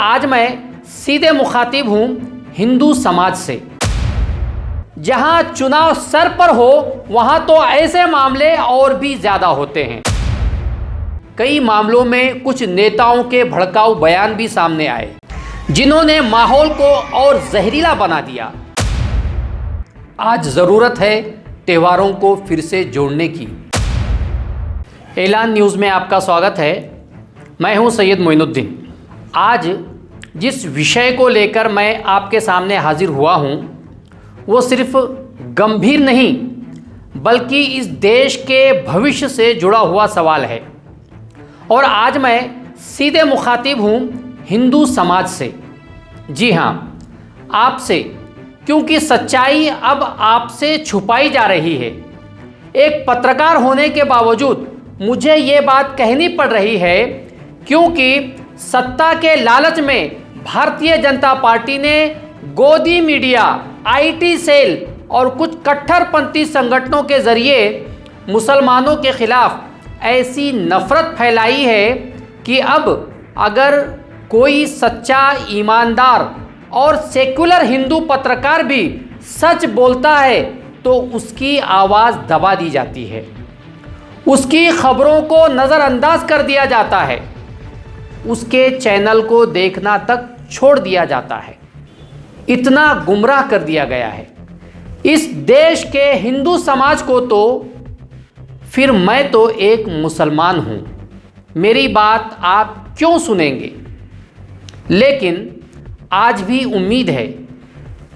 आज मैं सीधे मुखातिब हूं हिंदू समाज से। जहां चुनाव सर पर हो वहां तो ऐसे मामले और भी ज्यादा होते हैं। कई मामलों में कुछ नेताओं के भड़काऊ बयान भी सामने आए जिन्होंने माहौल को और जहरीला बना दिया। आज जरूरत है त्योहारों को फिर से जोड़ने की। ऐलान न्यूज़ में आपका स्वागत है। मैं हूं सैयद मोइनुद्दीन। आज जिस विषय को लेकर मैं आपके सामने हाजिर हुआ हूं वो सिर्फ गंभीर नहीं बल्कि इस देश के भविष्य से जुड़ा हुआ सवाल है। और आज मैं सीधे मुखातिब हूं हिंदू समाज से। जी हाँ, आपसे, क्योंकि सच्चाई अब आपसे छुपाई जा रही है। एक पत्रकार होने के बावजूद मुझे ये बात कहनी पड़ रही है क्योंकि सत्ता के लालच में भारतीय जनता पार्टी ने गोदी मीडिया, आईटी सेल और कुछ कट्टरपंथी संगठनों के जरिए मुसलमानों के खिलाफ ऐसी नफरत फैलाई है कि अब अगर कोई सच्चा, ईमानदार और सेक्युलर हिंदू पत्रकार भी सच बोलता है तो उसकी आवाज़ दबा दी जाती है, उसकी खबरों को नज़रअंदाज कर दिया जाता है, उसके चैनल को देखना तक छोड़ दिया जाता है। इतना गुमराह कर दिया गया है इस देश के हिंदू समाज को। तो फिर मैं तो एक मुसलमान हूं, मेरी बात आप क्यों सुनेंगे? लेकिन आज भी उम्मीद है।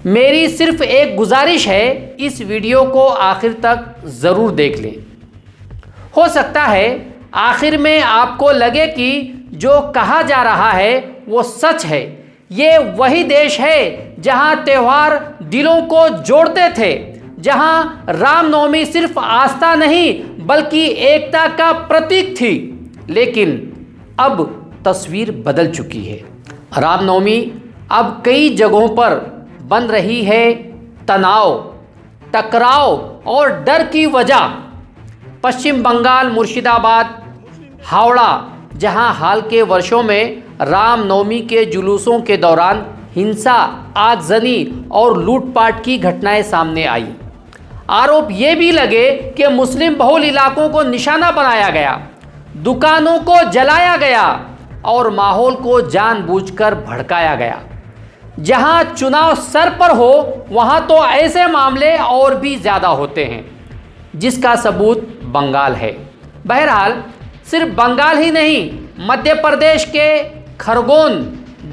मेरी सिर्फ एक गुजारिश है, इस वीडियो को आखिर तक ज़रूर देख लें। हो सकता है आखिर में आपको लगे कि जो कहा जा रहा है वो सच है। ये वही देश है जहां त्यौहार दिलों को जोड़ते थे, जहां रामनवमी सिर्फ आस्था नहीं बल्कि एकता का प्रतीक थी। लेकिन अब तस्वीर बदल चुकी है। रामनवमी अब कई जगहों पर बन रही है तनाव, टकराव और डर की वजह। पश्चिम बंगाल, मुर्शिदाबाद, हावड़ा, जहां हाल के वर्षों में रामनवमी के जुलूसों के दौरान हिंसा, आगजनी और लूटपाट की घटनाएं सामने आई। आरोप ये भी लगे कि मुस्लिम बहुल इलाकों को निशाना बनाया गया, दुकानों को जलाया गया और माहौल को जानबूझकर भड़काया गया। जहां चुनाव सर पर हो वहां तो ऐसे मामले और भी ज़्यादा होते हैं, जिसका सबूत बंगाल है। बहरहाल सिर्फ बंगाल ही नहीं, मध्य प्रदेश के खरगोन,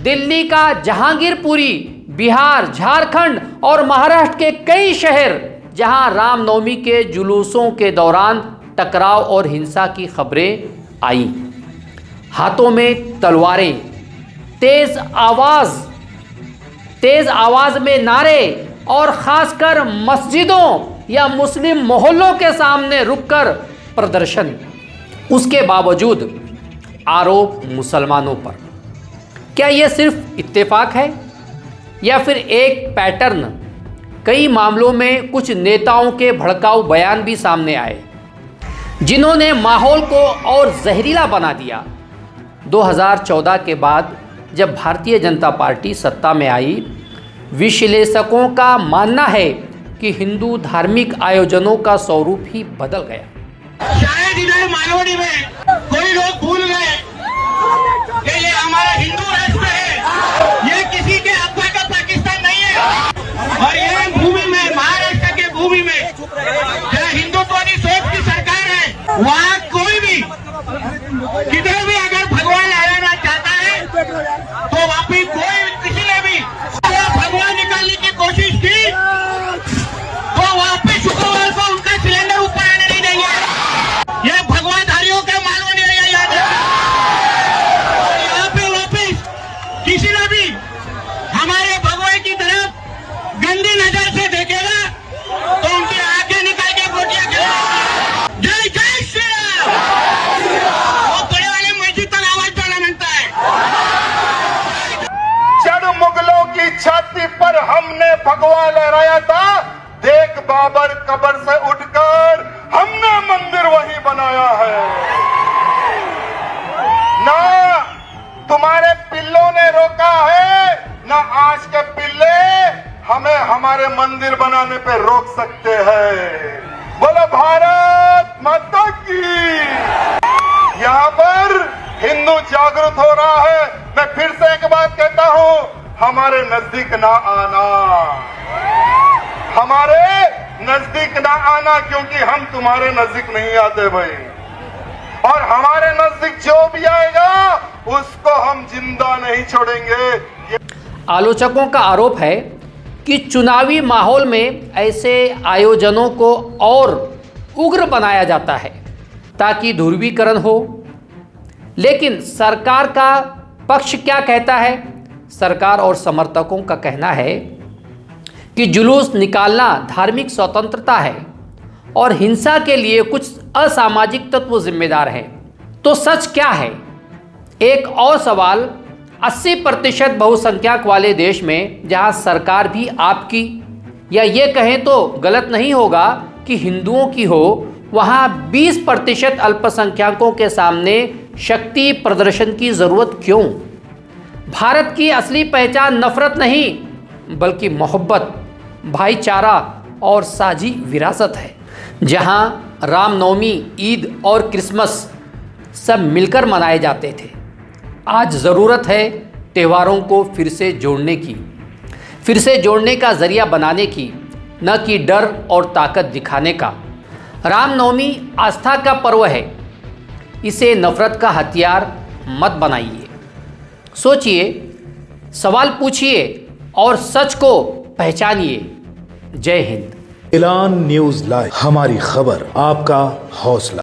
दिल्ली का जहांगीरपुरी, बिहार, झारखंड और महाराष्ट्र के कई शहर जहां रामनवमी के जुलूसों के दौरान टकराव और हिंसा की खबरें आई। हाथों में तलवारें, तेज आवाज में नारे और खासकर मस्जिदों या मुस्लिम मोहल्लों के सामने रुककर प्रदर्शन। उसके बावजूद आरोप मुसलमानों पर। क्या यह सिर्फ इत्तेफाक है या फिर एक पैटर्न? कई मामलों में कुछ नेताओं के भड़काऊ बयान भी सामने आए जिन्होंने माहौल को और जहरीला बना दिया। 2014 के बाद जब भारतीय जनता पार्टी सत्ता में आई, विश्लेषकों का मानना है कि हिंदू धार्मिक आयोजनों का स्वरूप ही बदल गया। शायद इधर मालवनी में कोई लोग भूल गए कि ये हमारा हिंदू राष्ट्र है, ये किसी के अब्बा का पाकिस्तान नहीं है। और ये भूमि में, महाराष्ट्र के भूमि में जहाँ हिंदुत्ववादी सोच की सरकार है, वहाँ कोई भी किधर भी अगर भगवान लाना चाहता है तो वहाँ पे किसी ने भी भगवान निकालने की कोशिश की तो वहाँ पे शुक्रवार को उनका सिलेंडर ऊपर आने नहीं देंगे। ये भगवानधारियों का मालूम नहीं है। यहाँ पे वापिस किसी ने भी हमारे भगवान की तरफ गंदी नजर से देखेगा तो उनकी आंखें निकाल के गोटियां खेलेगा। जय जय श्री राम। वो बड़े वाले मस्जिद तक आवाज बढ़ाना बनता है। जब मुगलों की छाती पर हमने भगवा लहराया था, देख बाबर कब्र से उठकर हमने मंदिर वही बनाया है। ना तुम्हारे पिल्लों ने रोका है, न आज के पिल्ले हमें हमारे मंदिर बनाने पे रोक सकते हैं। बोलो भारत माता की। यहाँ पर हिंदू जागृत हो रहा है। मैं फिर से एक बात कहता हूँ, हमारे नजदीक ना आना, हमारे नजदीक ना आना, क्योंकि हम तुम्हारे नजदीक नहीं आते भाई। और हमारे नजदीक जो भी आएगा उसको हम जिंदा नहीं छोड़ेंगे। आलोचकों का आरोप है कि चुनावी माहौल में ऐसे आयोजनों को और उग्र बनाया जाता है ताकि ध्रुवीकरण हो। लेकिन सरकार का पक्ष क्या कहता है? सरकार और समर्थकों का कहना है कि जुलूस निकालना धार्मिक स्वतंत्रता है और हिंसा के लिए कुछ असामाजिक तत्व जिम्मेदार हैं। तो सच क्या है? एक और सवाल, 80% बहुसंख्यक वाले देश में जहां सरकार भी आपकी, या ये कहें तो गलत नहीं होगा कि हिंदुओं की हो, वहां 20% अल्पसंख्यकों के सामने शक्ति प्रदर्शन की ज़रूरत क्यों? भारत की असली पहचान नफरत नहीं बल्कि मोहब्बत, भाईचारा और साझी विरासत है। जहां रामनवमी, ईद और क्रिसमस सब मिलकर मनाए जाते थे, आज ज़रूरत है त्योहारों को फिर से जोड़ने की, फिर से जोड़ने का ज़रिया बनाने की, न कि डर और ताकत दिखाने का। रामनवमी आस्था का पर्व है, इसे नफरत का हथियार मत बनाइए। सोचिए, सवाल पूछिए और सच को पहचानिए। जय हिंद। ऐलान न्यूज़ लाइव, हमारी खबर, आपका हौसला।